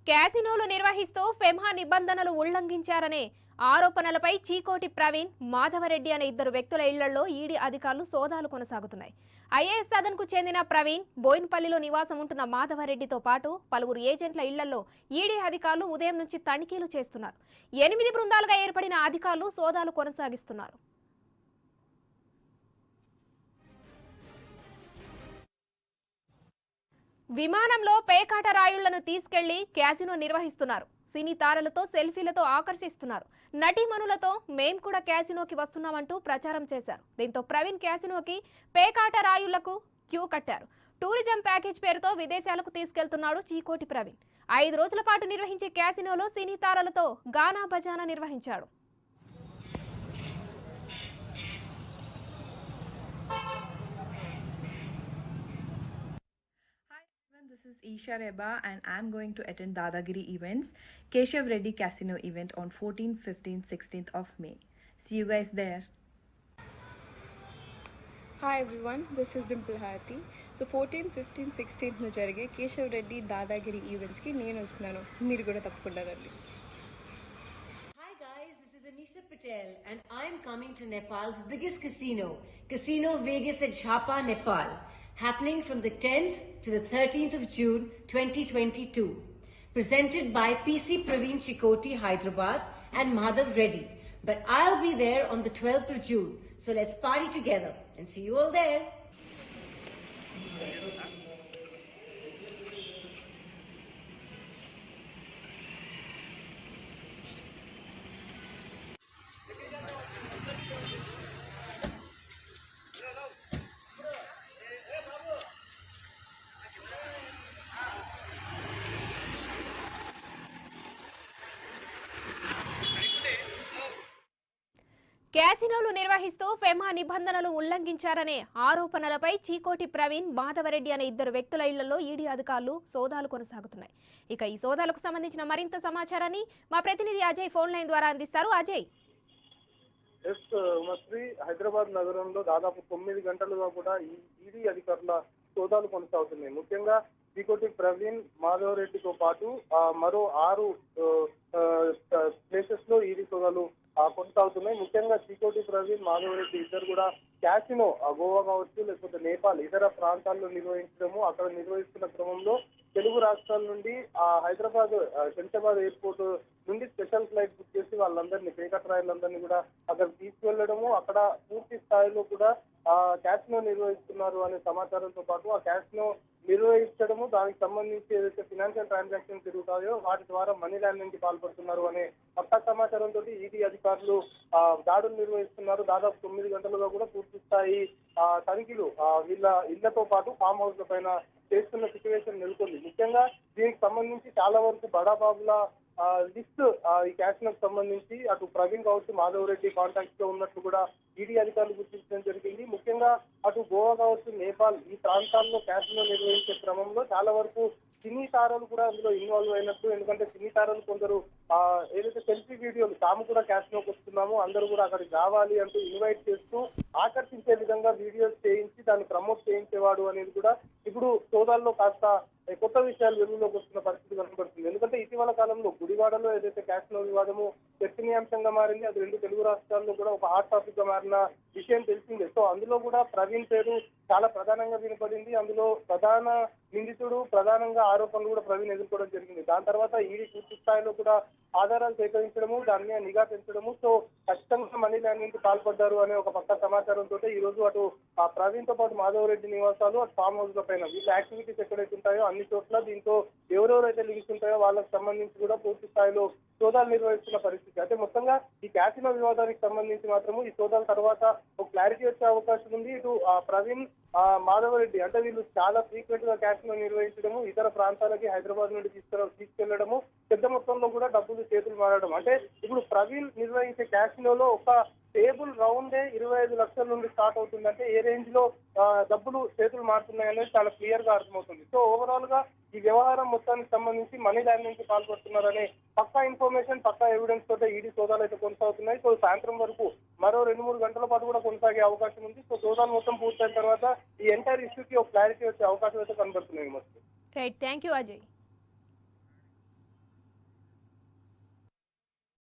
క్యాసినోలు నిర్వహిస్తూ ఫెమ్హా నిబంధనలు ఉల్లంఘించారనే ఆరోపణలపై చీకోటి ప్రవీణ్, మాధవరెడ్డి అనే ఇద్దరు వ్యక్తుల ఇళ్లలో ఈడీ అధికారులు సోదాలు కొనసాగుతున్నాయి. ఐఏఎస్ సదన్కు చెందిన ప్రవీణ్, బోయిన్పల్లిలో నివాసం ఉంటున్న మాధవరెడ్డితో పాటు పలువురు ఏజెంట్ల ఇళ్లలో ఈడీ అధికారులు ఉదయం నుంచి తనిఖీలు చేస్తున్నారు. 8 బృందాలుగా ఏర్పడిన అధికారులు సోదాలు కొనసాగిస్తున్నారు. విమానంలో పేకాట రాయుళ్లను తీసుకెళ్లి క్యాసినో నిర్వహిస్తున్నారు. సినీ తారలతో సెల్ఫీలతో ఆకర్షిస్తున్నారు. నటీమణులతో మేం కూడా క్యాసినోకి వస్తున్నామంటూ ప్రచారం చేశారు. దీంతో ప్రవీణ్ క్యాసినోకి పేకాట రాయుళ్లకు క్యూ కట్టారు. టూరిజం ప్యాకేజ్ పేరుతో విదేశాలకు తీసుకెళ్తున్నాడు చీకోటి ప్రవీణ్. 5 రోజుల పాటు నిర్వహించే క్యాసినోలో సినీ తారలతో గానా బజానా నిర్వహించాడు. This is Isha Reba and I'm going to attend Dadagiri events, Keshav Reddy Casino event on 14th, 15th, 16th of May. See you guys there. Hi everyone, this is Dimple Harati. So 14th, 15th, 16th న జరిగే Keshav Reddy dadagiri events కి నేను వస్తున్నాను. మీరు కూడా తప్పకుండా రండి. Hi guys, this is Anisha Patel and I'm coming to Nepal's biggest casino, Casino Vegas at Jhapa, Nepal, happening from the 10th to the 13th of June 2022. Presented by PC Praveen Chikoti, Hyderabad and Madhav Reddy. But I'll be there on the 12th of June. So let's party together and see you all there. క్యాసినోలు నిర్వహిస్తూ ఫెమ్హా నిబంధనలు ఉల్లంఘించారనే ఆరోపణలపై చీకోటి ప్రవీణ్, మాధవరెడ్డి అనే ఇద్దరు వ్యక్తుల ఇళ్లలో ED అధికారులు సోదాలు కొనసాగుతున్నాయి. ఇక ఈ సోదాలకు సంబంధించిన మరింత సమాచారాన్ని మా ప్రతినిధి అజయ్ ఫోన్ లైన్ ద్వారా అందిస్తారు. అజయ్, ఉమశ్రీ, హైదరాబాద్ నగరంలో దాదాపు 9 గంటలుగా కూడా ఈడీ అధికారుల సోదాలు కొనసాగుతున్నాయి. ముఖ్యంగా చీకోటి ప్రవీణ్, మాధవరెడ్డితో పాటు మరో 6 ప్లేసెస్ లో ఈడీ సోదాలు కొనసాగుతున్నాయి. ముఖ్యంగా చీకోటి ప్రవీణ్, మాధవరెడ్డి ఇద్దరు కూడా క్యాసినో గోవా కావచ్చు, లేకపోతే నేపాల్ ఇతర ప్రాంతాల్లో నిర్వహించడము, అక్కడ నిర్వహిస్తున్న క్రమంలో తెలుగు రాష్ట్రాల నుండి హైదరాబాద్ శంషాబాద్ ఎయిర్పోర్ట్ నుండి స్పెషల్ ఫ్లైట్ బుక్ చేసి వాళ్ళందరినీ పేకట్రాయలందరినీ కూడా అక్కడ తీసుకువెళ్లడము, అక్కడ పూర్తి స్థాయిలో కూడా క్యాసినో నిర్వహిస్తున్నారు అనే సమాచారంతో పాటు ఆ క్యాసినో నిర్వహించడము, దానికి సంబంధించి ఏదైతే ఫినాన్షియల్ ట్రాన్సాక్షన్ జరుగుతాయో వాటి ద్వారా మనీ లాండరింగ్ కి పాల్పడుతున్నారు అనే పక్కా సమాచారంతో ఈడీ అధికారులు దాడులు నిర్వహిస్తున్నారు. దాదాపు 9 గంటలుగా కూడా పూర్తి స్థాయి తనిఖీలు వీళ్ళ ఇళ్లతో పాటు ఫామ్ హౌస్ల పైన చేస్తున్న సిచ్యువేషన్ నెలకొంది. ముఖ్యంగా దీనికి సంబంధించి చాలా వరకు బడాబాబుల లిస్ట్ ఈ క్యాసినోకి సంబంధించి అటు ప్రవీణ్ కావచ్చు, మాధవరెడ్డి కాంటాక్ట్ లో ఉన్నట్టు కూడా ఈడీ అధికారులు గుర్తించడం జరిగింది. ముఖ్యంగా అటు గోవా కావచ్చు, నేపాల్ ఈ ప్రాంతాల్లో క్యాసినో నిర్వహించే క్రమంలో చాలా వరకు సినీ తారాలు కూడా అందులో ఇన్వాల్వ్ అయినట్టు. ఎందుకంటే సినీ తారాలు కొందరు ఏదైతే సెల్ఫీ వీడియోలు తాము కూడా క్యాసినోకి వస్తున్నాము, అందరూ కూడా అక్కడికి రావాలి అంటూ ఇన్వైట్ చేస్తూ ఆకర్షించే విధంగా వీడియోస్ చేయించి దాన్ని ప్రమోట్ చేయించేవాడు అనేది కూడా ఇప్పుడు సోదాల్లో కాస్త కొత్త విషయాలు వెలుగులోకి వస్తున్న పరిస్థితి కనబడుతుంది. ఎందుకంటే ఇటీవల కాలంలో గుడివాడలో ఏదైతే క్యాసినో వివాదము చర్చనీయాంశంగా మారింది, అది 2 తెలుగు రాష్ట్రాల్లో కూడా ఒక హాట్ టాపిక్ గా మారిన విషయం తెలిసిందే. సో అందులో కూడా ప్రవీణ్ పేరు చాలా ప్రధానంగా వినపడింది. అందులో ప్రధాన నిందితుడు, ప్రధానంగా ఆరోపణలు కూడా ప్రవీణ్ ఎదుర్కోవడం జరిగింది. దాని తర్వాత ఈడీ పూర్తి స్థాయిలో కూడా ఆధారాలు సేకరించడము, దాని మీద నిఘా పెంచడము, సో ఖచ్చితంగా మనీ లాండరింగ్ కి పాల్పడ్డారు అనే ఒక పక్క సమాచారంతో ఈ రోజు అటు ప్రవీణ్ తో పాటు మాధవరెడ్డి నివాసాలు, అటు ఫామ్ హౌస్ ల పైన వీళ్ళ యాక్టివిటీస్ ఎక్కడైతే ఉంటాయో అన్ని చోట్ల దీంతో ఎవరెవరైతే లింక్స్ ఉంటాయో వాళ్ళకి సంబంధించి కూడా పూర్తి స్థాయిలో సోదాలు నిర్వహిస్తున్న పరిస్థితి. అయితే మొత్తంగా ఈ క్యాసినో వివాదానికి సంబంధించి మాత్రము ఈ సోదాల తర్వాత ఒక క్లారిటీ వచ్చే అవకాశం ఉంది. ఇటు ప్రవీణ్, మాధవరెడ్డి అంటే వీళ్ళు చాలా ఫ్రీక్వెంట్ గా క్యాసినో నిర్వహించడము, ఇతర ప్రాంతాలకి హైదరాబాద్ నుండి తీసుకెళ్లడము, పెద్ద మొత్తంలో కూడా డబ్బులు చేతులు మారడం. అంటే ఇప్పుడు ప్రవీణ్ నిర్వహించే క్యాసినోలో ఒక టేబుల్ రౌండే 25 లక్షల నుండి స్టార్ట్ అవుతుంది. అంటే ఏ రేంజ్ లో డబ్బులు చేతులు మారుతున్నాయి అనేది చాలా క్లియర్ గా అర్థమవుతుంది. సో ఓవరాల్ గా ఈ వ్యవహారం మొత్తానికి సంబంధించి మనీ లాండరింగ్ కి పాల్పడుతున్నారనే పక్కా ఇన్ఫర్మేషన్, పక్కా ఎవిడెన్స్ తోటే ఈడీ సోదాలు అయితే కొనసాగుతున్నాయి. సో సాయంత్రం వరకు మరో 2-3 గంటల పాటు కూడా కొనసాగే అవకాశం ఉంది. సో సోదాలు మొత్తం పూర్తయిన తర్వాత ఈ ఎంటైర్ ఇష్యూకి ఒక క్లారిటీ వచ్చే అవకాశం అయితే కనబడుతున్నాయి. Right, thank you Ajay.